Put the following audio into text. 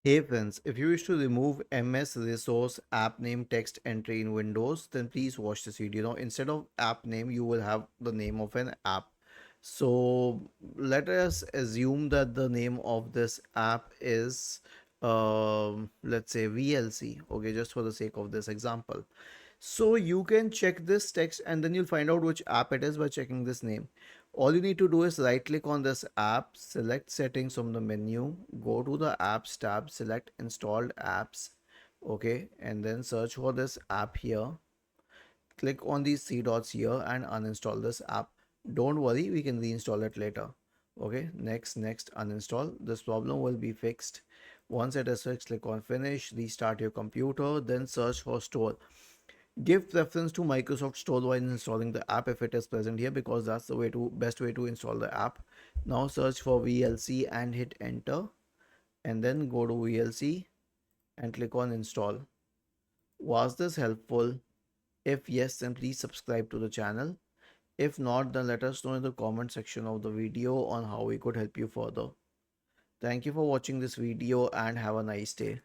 Hey friends, if you wish to remove MS resource app name text entry in Windows, then please watch this video. Now, instead of app name, you will have the name of an app. So let us assume that the name of this app is, let's say VLC. Okay, just for the sake of this example. So you can check this text and then you'll find out which app it is by checking this name. All you need to do is right click on this app, select settings from the menu, go to the apps tab, select installed apps. Okay, and then search for this app here. Click on these three dots here and uninstall this app. Don't worry, we can reinstall it later. Okay, next, uninstall. This problem will be fixed. Once it is fixed, click on finish, restart your computer, then search for store. Give preference to Microsoft Store while installing the app if it is present here, because that's the best way to install the app. Now search for VLC and hit enter, and then go to VLC and click on install. Was this helpful? If yes, then please subscribe to the channel. If not, then let us know in the comment section of the video on how we could help you further. Thank you for watching this video and have a nice day.